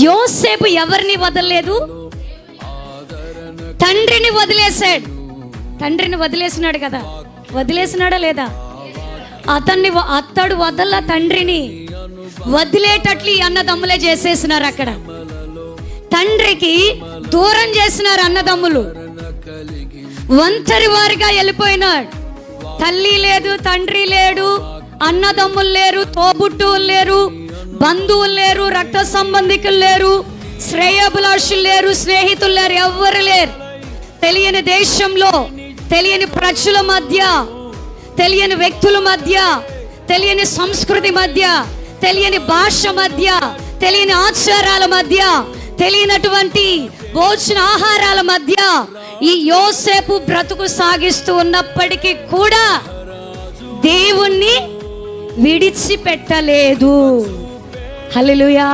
యోసేపు ఎవరిని వదలలేదు, తండ్రిని వదిలేశాడు. తండ్రిని వదిలేసినాడు కదా, వదిలేసినాడా లేదా? అతడు వదల తండ్రిని వదిలేటట్లు ఈ అన్నదమ్ములే చేసేసినారు. అక్కడ తండ్రికి దూరం చేసినారు అన్నదమ్ములు. ఒంటరి వారిగా వెళ్ళిపోయినాడు. తల్లి లేదు, తండ్రి లేడు, అన్నదమ్ములు లేరు, తోబుట్టువులు లేరు, బంధువులు లేరు, రక్త సంబంధికులు లేరు, శ్రేయోభిలాషులు లేరు, స్నేహితులు లేరు, ఎవ్వరు లేరు. తెలియని దేశంలో, తెలియని ప్రజల మధ్య, తెలియని వ్యక్తుల మధ్య, తెలియని సంస్కృతి మధ్య, తెలియని భాష మధ్య, తెలియని ఆచారాల మధ్య, తెలియనటువంటి భోజన ఆహారాల మధ్య ఈ యోసేపు బ్రతుకు సాగిస్తూ ఉన్నప్పటికీ కూడా దేవుణ్ణి విడిచిపెట్టలేదు. హల్లెలూయా.